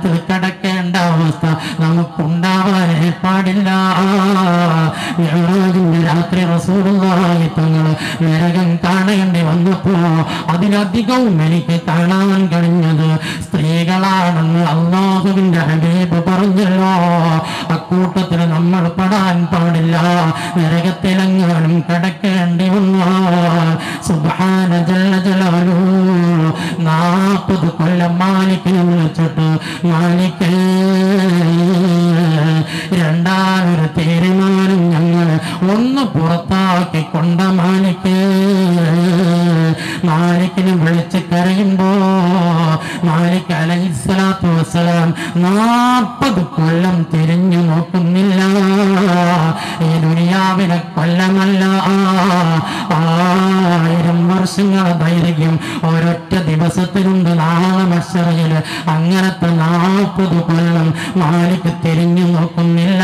നരകത്തിൽ കിടക്കേണ്ട അവസ്ഥ നമുക്കുണ്ടാവാനേ പാടില്ല. മിഅ്റാജിന്റെ രാത്രി റസൂലുള്ളാഹി തങ്ങൾ നരകം കാണേണ്ടി വന്നപ്പോ അതിലധികവും എനിക്ക് കാണാൻ കഴിഞ്ഞത് സ്ത്രീകളാണെന്ന് അല്ലാഹുവിന്റെ ഹബീബ് പറഞ്ഞല്ലോ. അക്കൂട്ടത്തിൽ നമ്മൾ പെടാൻ പാടില്ല. നരകത്തിലെങ്ങാനും കിടക്കേണ്ടി വന്നാൽ സുബ്ഹാന ജല്ല ജലാലുഹു 40 കൊല്ലം മാലിക്കിനെ വിളിച്ചിട്ട് മാലിക്കേ രണ്ടാമൊരു തീരുമാനം ഞങ്ങൾ ഒന്ന് പുറത്താക്കിക്കൊണ്ട മാലിക്കിനെ വിളിച്ച് കരയുമ്പോ മാലിക് അലൈഹിസ്സലാത്തു വസ്സലാം 40 കൊല്ലം തിരിഞ്ഞു നോക്കുന്നില്ല. ഈ ദുനിയാവിലെ കൊല്ലമല്ല, 1000 വർഷങ്ങളെ ദൈർഘ്യം ഒരൊറ്റ ദിവസത്തിലുണ്ട് നാളെ മഹ്ശറിൽ. അങ്ങനത്തെ 40 കൊല്ലം മാലിക് തിരിഞ്ഞു നോക്കുന്നില്ല.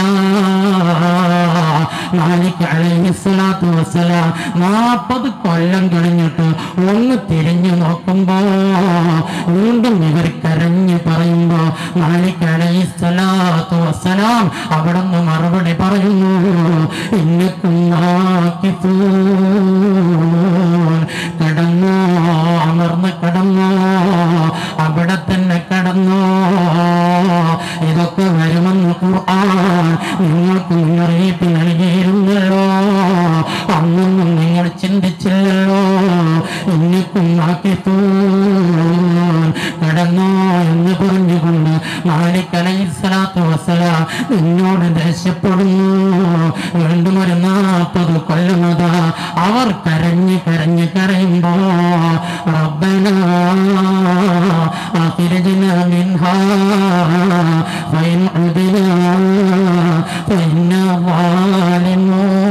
മാലിക് അലൈഹിസ്സലാത്തു വസ്സലാം 40 കൊല്ലം കഴിഞ്ഞിട്ട് ഒന്ന് തിരിഞ്ഞു നോക്കുമ്പോ വീണ്ടും ഇവർ കരഞ്ഞു പറയുമ്പോ മാലിക് അലൈഹിസ്സലാത്തു വസ്സലാം അവിടുന്ന് മറുപടി പറയുന്നു, ഇന്നക്കും കടന്നോ, അമർന്ന് കടന്നോ, അവിടെ തന്നെ കടന്നോ. ഇതൊക്കെ വരുമെന്ന് ഖുർആൻ നിങ്ങൾക്ക് മുന്നറിയിപ്പ് നൽകിയിരുന്നല്ലോ. അന്നൊന്നും നിങ്ങൾ ചിന്തിച്ചില്ലല്ലോ. ഇന്നിക്കും കടന്നോ എന്ന് പറഞ്ഞുകൊണ്ട് മാലിക് അലൈഹിസ്സലാത്തു വസ്സലാം നിന്നോട് ദേഷ്യപ്പെടുന്നു. വീണ്ടും ഒരു 40 കൊല്ലമതാ അവർ കരയുമ്പോ റബ്ബനാ അഖ്രിജ്നാ മിൻഹാ ഫഇൻ ഉദിനാ ഫഇന്നാ ളാലിമൂൻ.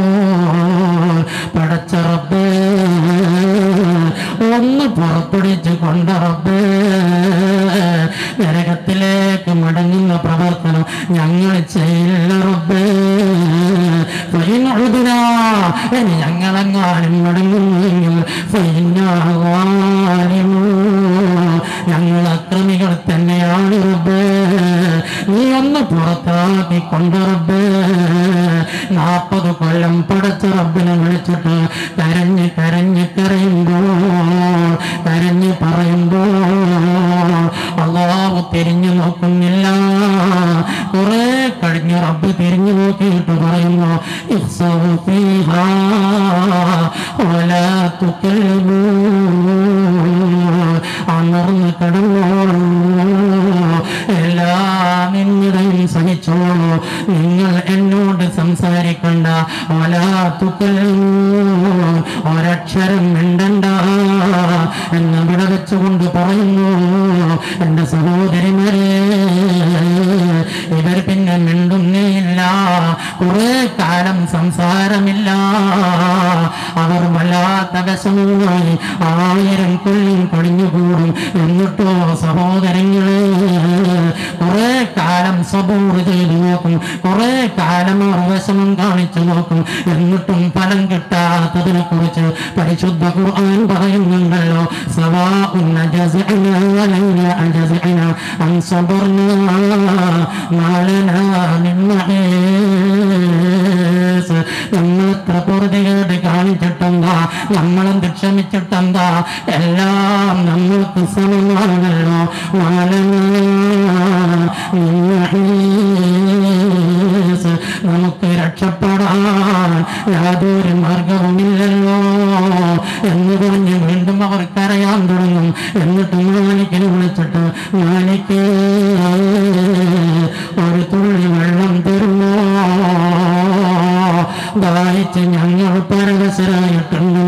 പടച്ച റബ്ബേ ഒന്ന് പുറപ്പെടുവിച്ച് കൊണ്ട് റബ്ബേ നരകത്തിലേക്ക് മടങ്ങുന്ന പ്രവർത്തനം ഞങ്ങൾ ചെയ്യില്ല റബ്ബേ. ഫഇൻ ഉദിനാ ഇനി ഞങ്ങളെങ്ങാനും മടങ്ങുന്നെങ്കിൽ ഫഇന്നാ ളാലിമൂൻ ഞങ്ങൾ അക്രമികൾ തന്നെയാണ് റബ്ബേ. നീ ഒന്ന് പുറത്താക്കി കൊണ്ട് റബ്ബേ. 40 കൊല്ലം പടച്ച റബ്ബിനെ വിളിച്ചിട്ട് കരഞ്ഞ് പറയുമ്പോ അല്ലാഹു തിരിഞ്ഞു നോക്കുന്നില്ല. കുറെ കഴിഞ്ഞ് റബ്ബ് തിരിഞ്ഞു നോക്കിയിട്ട് പറയുന്നു, ഇഖ്സഉ ഫീഹാ വലാ തുകല്ലിമൂൻ. അമർന്ന് കടന്നോളൂ, എല്ലാം നിന്നിടയിൽ സഹിച്ചോളൂ, നിങ്ങൾ എന്നോട് സംസാരിക്കണ്ട. വലാ തുകല്ലിമൂൻ ഒരക്ഷരം മിണ്ടണ്ട എന്നവിടെ വെച്ചുകൊണ്ട് പറയുന്നു. എന്റെ സഹോദരിമാരെ, ഇവർ പിന്നെ മിണ്ടുന്നേയില്ല. കുറെ കാലം സംസാരമില്ല. അവർ വല്ലാത്ത വിഷമമായി 1000 കൊല്ലം കഴിഞ്ഞുകൂടും. എന്നിട്ടോ സഹോദരങ്ങളെ കുറെ കാലം സബൂർ ചെയ്ത് നോക്കും, കുറെ കാലം അവർ വിഷമം കാണിച്ചു നോക്കും. എന്നിട്ടും ഫലം കിട്ടാത്തതിനെ കുറിച്ച് പരിശുദ്ധ ഖുർആൻ പറയുന്നുണ്ടല്ലോ, സവാഉൻ അജസ്അനാ വലൈന അജസ്അനാ അൻ സബർനാ മാലനാ മിൻ മഹീസ്. നമ്മളെത്ര പൊറുതികേട് കാണിച്ചിട്ടെന്താ, നമ്മളെന്ത് ക്ഷമിച്ചിട്ടെന്താ, എല്ലാം നമ്മൾക്ക് സമമാണല്ലോ. മാലനാ മിൻ മഹീസ് നമുക്ക് രക്ഷപ്പെടാൻ യാതൊരു മാർഗവുമില്ലല്ലോ എന്ന് പറഞ്ഞ് വീണ്ടും അവർ കരയാൻ തുടങ്ങും. എന്നിട്ട് മാലിക്കിനെ വിളിച്ചിട്ട്, മാലിക്കേ ഒരു തുള്ളി വെള്ളം തരുമോ, ദാഹിച്ച് ഞങ്ങൾ പരവശരായിട്ടുണ്ട്.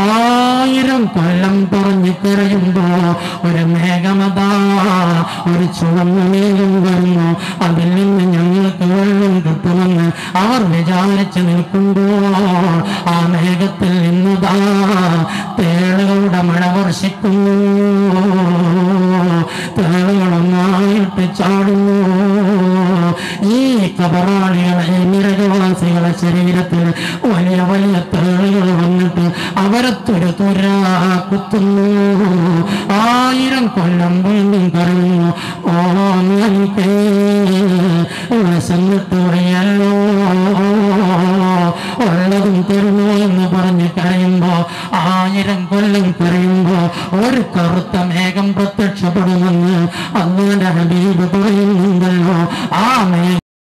1000 കൊല്ലം പറഞ്ഞ് കരയുമ്പോ ഒരു മേഘമതാ, ഒരു ചുവന്ന മേഘം വരുന്നു. അതിൽ നിന്ന് ഞങ്ങൾക്ക് വെള്ളം കിട്ടുമെന്ന് അവർ വിചാരിച്ച് നിൽക്കുമ്പോൾ ആ മേഘത്തിൽ നിന്നതാ തേളുകളുടെ മഴ വർഷിക്കുന്നു. തേളുകളൊന്നായിട്ട് ചാടുന്നു. ഈ കബറാളികളെ നിരകവാസികളെ ശരീരത്തിൽ വലിയ വലിയ തേളുകൾ വന്നിട്ട് അവരെ കുത്തുന്നു. 1000 കൊല്ലം വീണ്ടും കരയുന്നു. മാലിക്കേ വിശന്നിട്ടുകയല്ലോ ഉള്ളതും തരുന്നു എന്ന് പറഞ്ഞ് കരയുമ്പോ 1000 കൊല്ലം കരയുമ്പോ ഒരു കറുത്ത മേഘം പ്രത്യക്ഷപ്പെടുമെന്ന് അല്ലാഹുവിന്റെ ഹബീബ് പറയുന്നുണ്ടല്ലോ. ആ